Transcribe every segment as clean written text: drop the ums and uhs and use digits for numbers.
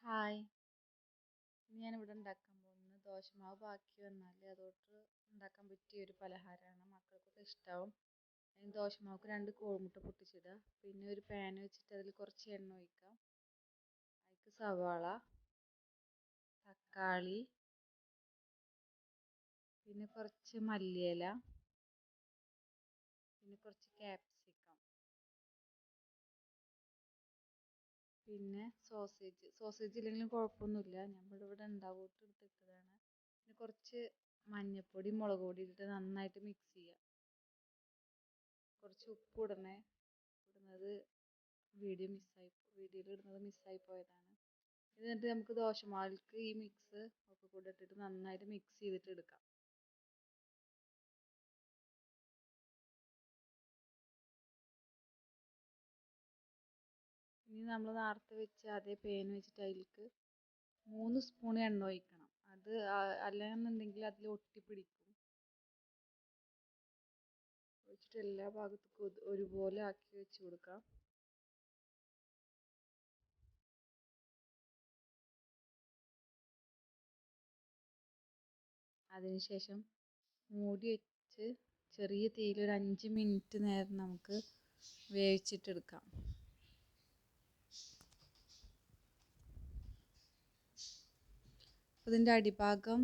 Hi. ഇന്ന് ഞാനിവിടെ ഉണ്ടാക്കാൻ പോകുന്നത് ദോശമാവ് ബാക്കി വന്നാൽ അതോട്ട് ഉണ്ടാക്കാൻ പറ്റിയ ഒരു പലഹാരമാണ്. മക്കൾക്കൊക്കെ ഇഷ്ടമാവും. അതിന് ദോശമാവ്ക്ക് 2 കോഴിമുട്ട പൊട്ടിച്ചിടുക. പിന്നെ ഒരു പാൻ വെച്ചിട്ട് അതിൽ കുറച്ച് എണ്ണ ഒഴിക്കുക. അതിലേക്ക് സവാള, തക്കാളി, പിന്നെ കുറച്ച് മല്ലിയില, പിന്നെ കുറച്ച് ക്യാപ്സിക്കം, പിന്നെ സോസേജ് ഇല്ലെങ്കിലും കുഴപ്പമൊന്നുമില്ല. നമ്മളിവിടെ ഉണ്ടാവുകൊണ്ട് എടുത്തിട്ടതാണ്. പിന്നെ കുറച്ച് മഞ്ഞൾപ്പൊടി, മുളക് പൊടി ഇട്ടിട്ട് നന്നായിട്ട് മിക്സ് ചെയ്യുക. കുറച്ച് ഉപ്പ് ഇടുന്നത് വീഡിയോയിൽ ഇടുന്നത് മിസ്സായി പോയതാണ്. എന്നിട്ട് നമുക്ക് ദോശമാവിലേക്ക് ഈ മിക്സ് ഒക്കെ കൂടെ ഇട്ടിട്ട് നന്നായിട്ട് മിക്സ് ചെയ്തിട്ട് എടുക്കാം. ഇനി നമ്മൾ നേരത്തെ വെച്ച അതേ പാൻ വെച്ചിട്ട് അതിലേക്ക് 3 സ്പൂൺ എണ്ണ ഒഴിക്കണം. അത് അല്ലാന്നുണ്ടെങ്കിൽ അതിൽ ഒട്ടിപ്പിടിക്കും. ഒഴിച്ചിട്ട് എല്ലാ ഭാഗത്തേക്കും ഒരുപോലെ ആക്കി വെച്ച് കൊടുക്കാം. അതിനുശേഷം മൂടി വെച്ച് ചെറിയ തീയിൽ ഒരു 5 മിനിറ്റ് നേരം നമുക്ക് വേവിച്ചിട്ടെടുക്കാം. അപ്പോൾ ഇതിൻ്റെ അടിഭാഗം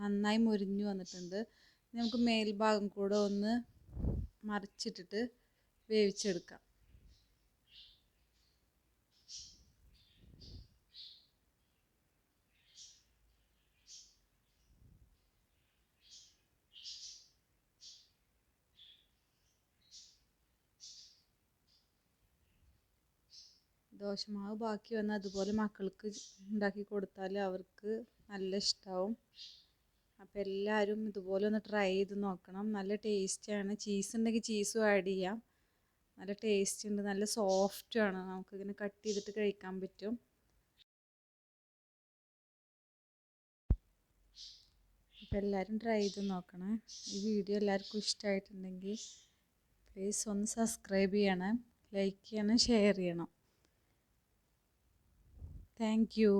നന്നായി മുരിഞ്ഞു വന്നിട്ടുണ്ട്. നമുക്ക് മേൽഭാഗം കൂടെ ഒന്ന് മറിച്ചിട്ടിട്ട് വേവിച്ചെടുക്കാം. ദോശമാവ് ബാക്കി വന്നാൽ അതുപോലെ മക്കൾക്ക് ഉണ്ടാക്കി കൊടുത്താൽ അവർക്ക് നല്ല ഇഷ്ടമാവും. അപ്പോൾ എല്ലാവരും ഇതുപോലെ ഒന്ന് ട്രൈ ചെയ്ത് നോക്കണം. നല്ല ടേസ്റ്റിയാണ്. ചീസ് ഉണ്ടെങ്കിൽ ചീസും ആഡ് ചെയ്യാം. നല്ല ടേസ്റ്റ് ഉണ്ട്. നല്ല സോഫ്റ്റുമാണ്. നമുക്കിങ്ങനെ കട്ട് ചെയ്തിട്ട് കഴിക്കാൻ പറ്റും. അപ്പോൾ എല്ലാവരും ട്രൈ ചെയ്ത് നോക്കണേ. ഈ വീഡിയോ എല്ലാവർക്കും ഇഷ്ടമായിട്ടുണ്ടെങ്കിൽ പ്ലീസ് ഒന്ന് സബ്സ്ക്രൈബ് ചെയ്യണം, ലൈക്ക് ചെയ്യണം, ഷെയർ ചെയ്യണം. Thank you.